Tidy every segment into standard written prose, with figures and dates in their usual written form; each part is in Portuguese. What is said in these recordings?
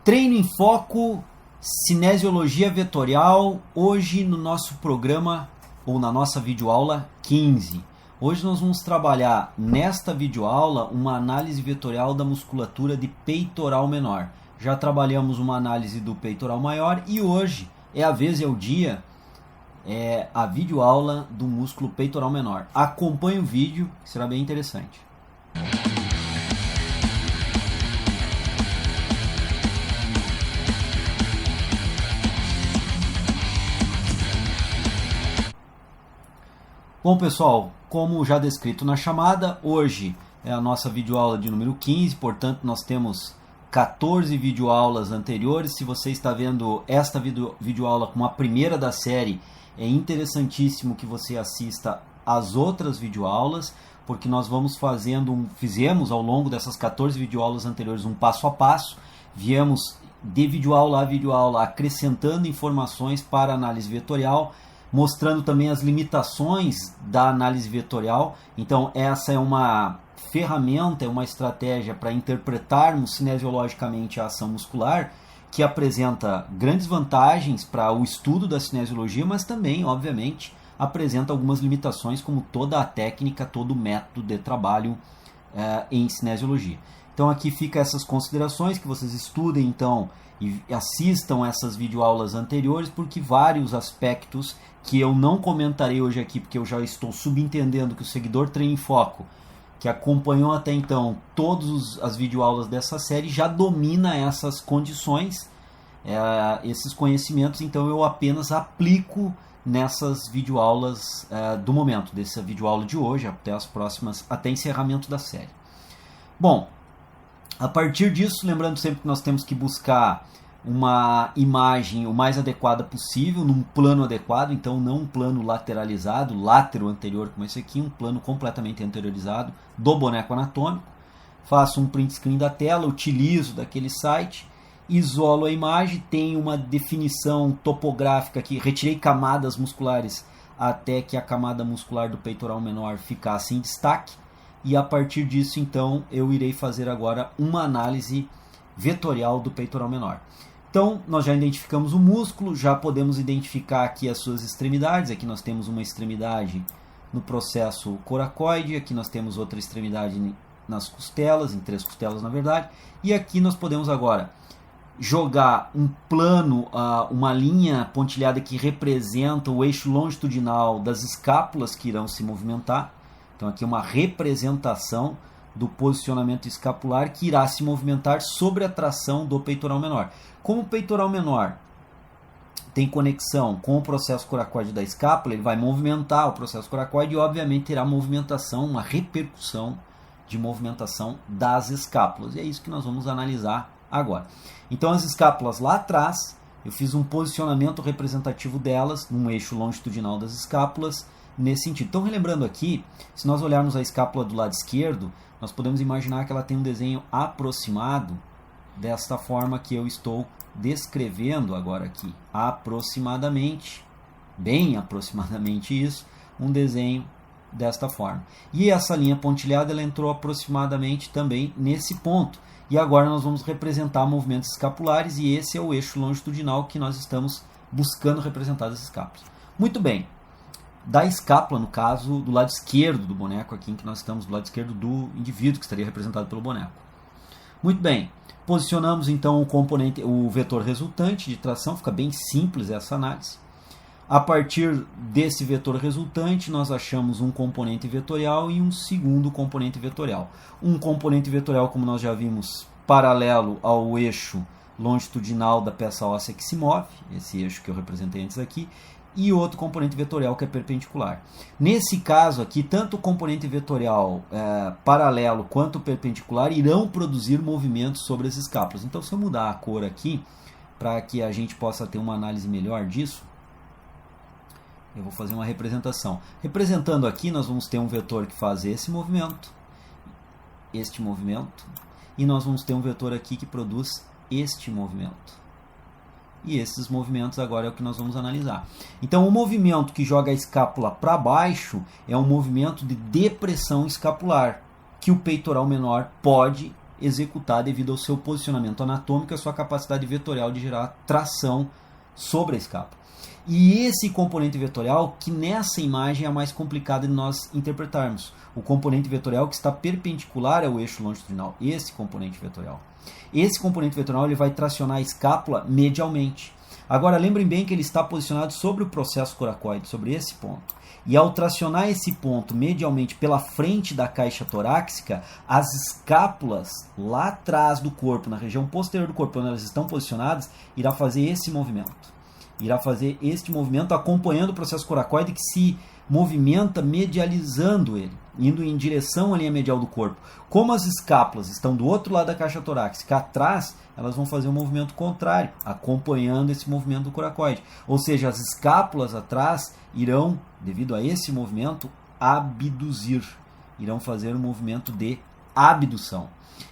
Treino em Foco, Cinesiologia Vetorial, hoje no nosso programa, ou na nossa videoaula 15. Hoje nós vamos trabalhar nesta videoaula uma análise vetorial da musculatura de peitoral menor. Já trabalhamos uma análise do peitoral maior e hoje é a vez, é o dia, é a videoaula do músculo peitoral menor. Acompanhe o vídeo, que será bem interessante. Bom pessoal, como já descrito na chamada, hoje é a nossa videoaula de número 15, portanto nós temos 14 videoaulas anteriores. Se você está vendo esta videoaula como a primeira da série, é interessantíssimo que você assista às outras videoaulas, porque nós vamos fizemos ao longo dessas 14 videoaulas anteriores um passo a passo, viemos de videoaula a videoaula acrescentando informações para a análise vetorial, mostrando também as limitações da análise vetorial. Então essa é uma ferramenta, é uma estratégia para interpretarmos cinesiologicamente a ação muscular, que apresenta grandes vantagens para o estudo da cinesiologia, mas também, obviamente, apresenta algumas limitações, como toda a técnica, todo o método de trabalho em cinesiologia. Então aqui fica essas considerações, que vocês estudem então e assistam essas videoaulas anteriores, porque vários aspectos que eu não comentarei hoje aqui, porque eu já estou subentendendo que o seguidor Treino em Foco, que acompanhou até então todas as videoaulas dessa série, já domina essas condições, esses conhecimentos, então eu apenas aplico nessas videoaulas do momento, dessa videoaula de hoje, até as próximas, até encerramento da série. Bom, a partir disso, lembrando sempre que nós temos que buscar uma imagem o mais adequada possível, num plano adequado, então não um plano lateralizado, látero anterior como esse aqui, um plano completamente anteriorizado do boneco anatômico. Faço um print screen da tela, utilizo daquele site, isolo a imagem, tenho uma definição topográfica aqui, retirei camadas musculares até que a camada muscular do peitoral menor ficasse em destaque, e a partir disso então eu irei fazer agora uma análise vetorial do peitoral menor. Então, nós já identificamos o músculo, já podemos identificar aqui as suas extremidades. Aqui nós temos uma extremidade no processo coracoide, aqui nós temos outra extremidade nas costelas, em 3 costelas na verdade. E aqui nós podemos agora jogar um plano, uma linha pontilhada que representa o eixo longitudinal das escápulas que irão se movimentar. Então aqui é uma representação do posicionamento escapular que irá se movimentar sobre a tração do peitoral menor. Como o peitoral menor tem conexão com o processo coracoide da escápula, ele vai movimentar o processo coracoide e obviamente terá movimentação, uma repercussão de movimentação das escápulas. E é isso que nós vamos analisar agora. Então as escápulas lá atrás, eu fiz um posicionamento representativo delas num eixo longitudinal das escápulas, nesse sentido. Então, relembrando aqui, se nós olharmos a escápula do lado esquerdo, nós podemos imaginar que ela tem um desenho aproximado desta forma que eu estou descrevendo agora aqui. Aproximadamente, bem aproximadamente isso, um desenho desta forma. E essa linha pontilhada ela entrou aproximadamente também nesse ponto. E agora nós vamos representar movimentos escapulares e esse é o eixo longitudinal que nós estamos buscando representar das escápulas. Muito bem. Da escápula, no caso, do lado esquerdo do boneco, aqui em que nós estamos do lado esquerdo do indivíduo, que estaria representado pelo boneco. Muito bem, posicionamos então o vetor resultante de tração, fica bem simples essa análise. A partir desse vetor resultante, nós achamos um componente vetorial e um segundo componente vetorial. Um componente vetorial, como nós já vimos, paralelo ao eixo longitudinal da peça óssea que se move, esse eixo que eu representei antes aqui, e outro componente vetorial que é perpendicular. Nesse caso aqui, tanto o componente vetorial paralelo quanto o perpendicular irão produzir movimentos sobre as escápulas. Então, se eu mudar a cor aqui, para que a gente possa ter uma análise melhor disso, eu vou fazer uma representação. Representando aqui, nós vamos ter um vetor que faz esse movimento, este movimento, e nós vamos ter um vetor aqui que produz este movimento. E esses movimentos agora é o que nós vamos analisar. Então, o movimento que joga a escápula para baixo é um movimento de depressão escapular, que o peitoral menor pode executar devido ao seu posicionamento anatômico e a sua capacidade vetorial de gerar tração sobre a escápula. E esse componente vetorial, que nessa imagem é a mais complicada de nós interpretarmos. O componente vetorial que está perpendicular ao eixo longitudinal. Esse componente vetorial. Esse componente vetorial ele vai tracionar a escápula medialmente. Agora, lembrem bem que ele está posicionado sobre o processo coracoide, sobre esse ponto. E ao tracionar esse ponto medialmente pela frente da caixa torácica, as escápulas lá atrás do corpo, na região posterior do corpo, onde elas estão posicionadas, irá fazer esse movimento. Irá fazer este movimento acompanhando o processo coracoide que se movimenta medializando ele, indo em direção à linha medial do corpo. Como as escápulas estão do outro lado da caixa torácica, atrás, elas vão fazer um movimento contrário, acompanhando esse movimento do coracoide. Ou seja, as escápulas atrás irão, devido a esse movimento, abduzir. Irão fazer um movimento de abdução.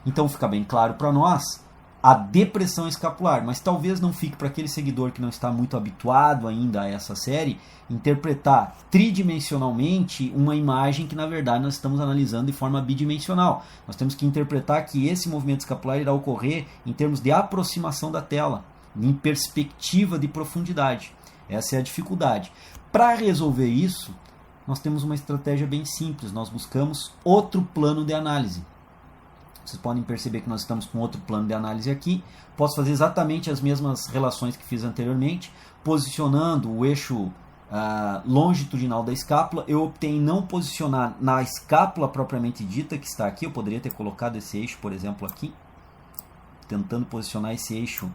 Então fica bem claro para nós a depressão escapular, mas talvez não fique para aquele seguidor que não está muito habituado ainda a essa série, interpretar tridimensionalmente uma imagem que na verdade nós estamos analisando de forma bidimensional. Nós temos que interpretar que esse movimento escapular irá ocorrer em termos de aproximação da tela, em perspectiva de profundidade. Essa é a dificuldade. Para resolver isso, nós temos uma estratégia bem simples, nós buscamos outro plano de análise. Vocês podem perceber que nós estamos com outro plano de análise aqui. Posso fazer exatamente as mesmas relações que fiz anteriormente, posicionando o eixo longitudinal da escápula. Eu optei em não posicionar na escápula propriamente dita, que está aqui. Eu poderia ter colocado esse eixo, por exemplo, aqui, tentando posicionar esse eixo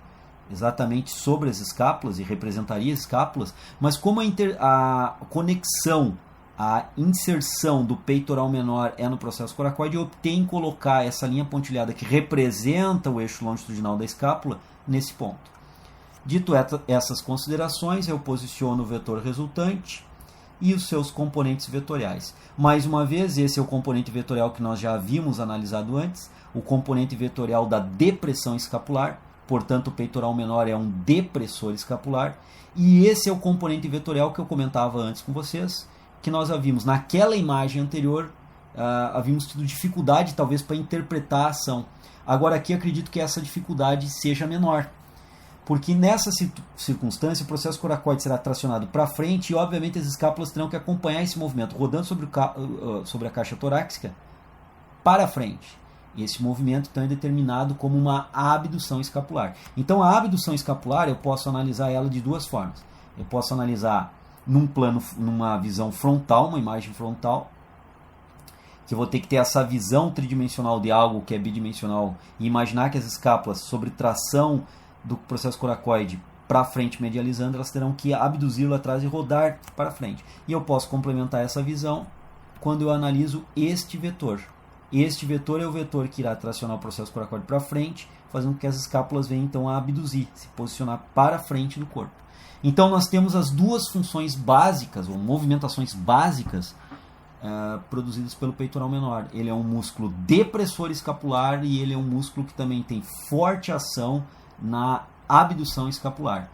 exatamente sobre as escápulas e representaria as escápulas, mas como a conexão, a inserção do peitoral menor é no processo coracoide, eu optei em colocar essa linha pontilhada que representa o eixo longitudinal da escápula nesse ponto. Dito essas considerações, eu posiciono o vetor resultante e os seus componentes vetoriais. Mais uma vez, esse é o componente vetorial que nós já havíamos analisado antes, o componente vetorial da depressão escapular, portanto o peitoral menor é um depressor escapular, e esse é o componente vetorial que eu comentava antes com vocês, que nós havíamos, naquela imagem anterior, havíamos tido dificuldade talvez para interpretar a ação. Agora aqui acredito que essa dificuldade seja menor, porque nessa circunstância o processo coracoide será tracionado para frente e obviamente as escápulas terão que acompanhar esse movimento, rodando sobre a caixa torácica para frente. Esse movimento então é determinado como uma abdução escapular. Então a abdução escapular eu posso analisar ela de duas formas. Eu posso analisar numa visão frontal, uma imagem frontal, que eu vou ter que ter essa visão tridimensional de algo que é bidimensional e imaginar que as escápulas, sobre tração do processo coracoide para frente medializando, elas terão que abduzir lá atrás e rodar para frente. E eu posso complementar essa visão quando eu analiso este vetor. Este vetor é o vetor que irá tracionar o processo coracoide para frente, fazendo com que as escápulas venham então a abduzir, se posicionar para frente do corpo. Então nós temos as duas funções básicas, ou movimentações básicas, produzidas pelo peitoral menor. Ele é um músculo depressor escapular e ele é um músculo que também tem forte ação na abdução escapular.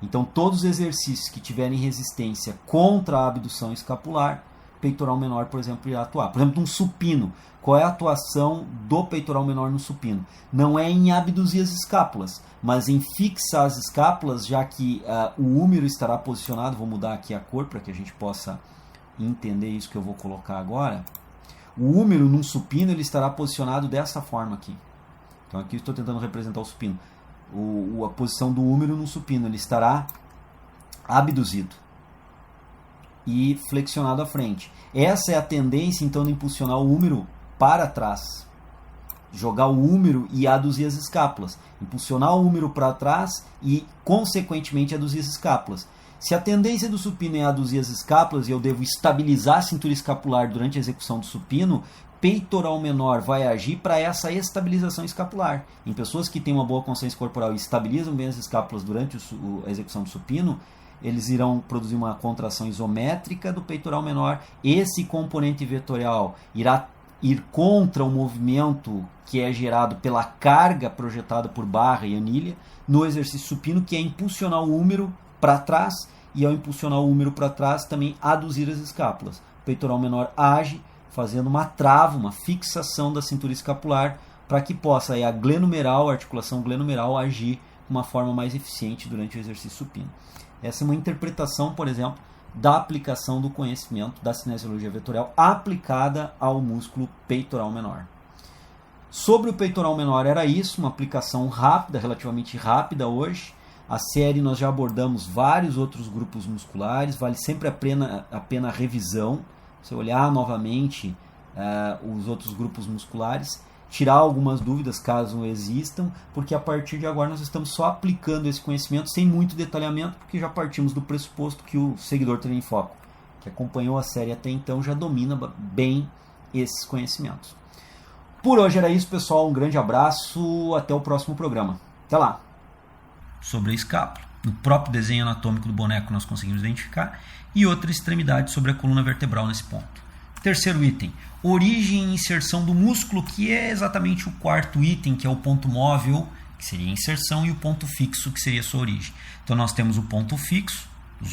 Então todos os exercícios que tiverem resistência contra a abdução escapular, peitoral menor, por exemplo, irá atuar. Por exemplo, um supino. Qual é a atuação do peitoral menor no supino? Não é em abduzir as escápulas, mas em fixar as escápulas, já que o húmero estará posicionado. Vou mudar aqui a cor para que a gente possa entender isso que eu vou colocar agora. O húmero num supino ele estará posicionado dessa forma aqui. Então aqui eu estou tentando representar o supino. A posição do húmero no supino, ele estará abduzido e flexionado à frente. Essa é a tendência então de impulsionar o húmero para trás, jogar o húmero e aduzir as escápulas, impulsionar o húmero para trás e consequentemente aduzir as escápulas. Se a tendência do supino é aduzir as escápulas e eu devo estabilizar a cintura escapular durante a execução do supino, peitoral menor vai agir para essa estabilização escapular. Em pessoas que têm uma boa consciência corporal e estabilizam bem as escápulas durante a execução do supino, eles irão produzir uma contração isométrica do peitoral menor. Esse componente vetorial irá ir contra o movimento que é gerado pela carga projetada por barra e anilha no exercício supino, que é impulsionar o húmero para trás, e ao impulsionar o húmero para trás também aduzir as escápulas. O peitoral menor age fazendo uma trava, uma fixação da cintura escapular, para que possa aí, a articulação glenumeral, agir de uma forma mais eficiente durante o exercício supino. Essa é uma interpretação, por exemplo, da aplicação do conhecimento da cinesiologia vetorial aplicada ao músculo peitoral menor. Sobre o peitoral menor era isso, uma aplicação rápida, relativamente rápida hoje. A série nós já abordamos vários outros grupos musculares, vale sempre a pena a revisão, você olhar novamente os outros grupos musculares, tirar algumas dúvidas caso existam, porque a partir de agora nós estamos só aplicando esse conhecimento sem muito detalhamento, porque já partimos do pressuposto que o seguidor Treino em Foco, que acompanhou a série até então, já domina bem esses conhecimentos. Por hoje era isso, pessoal. Um grande abraço. Até o próximo programa. Até lá. Sobre a escápula. No próprio desenho anatômico do boneco nós conseguimos identificar. E outra extremidade sobre a coluna vertebral nesse ponto. Terceiro item. Origem e inserção do músculo, que é exatamente o quarto item, que é o ponto móvel, que seria a inserção, e o ponto fixo, que seria a sua origem. Então nós temos o ponto fixo, os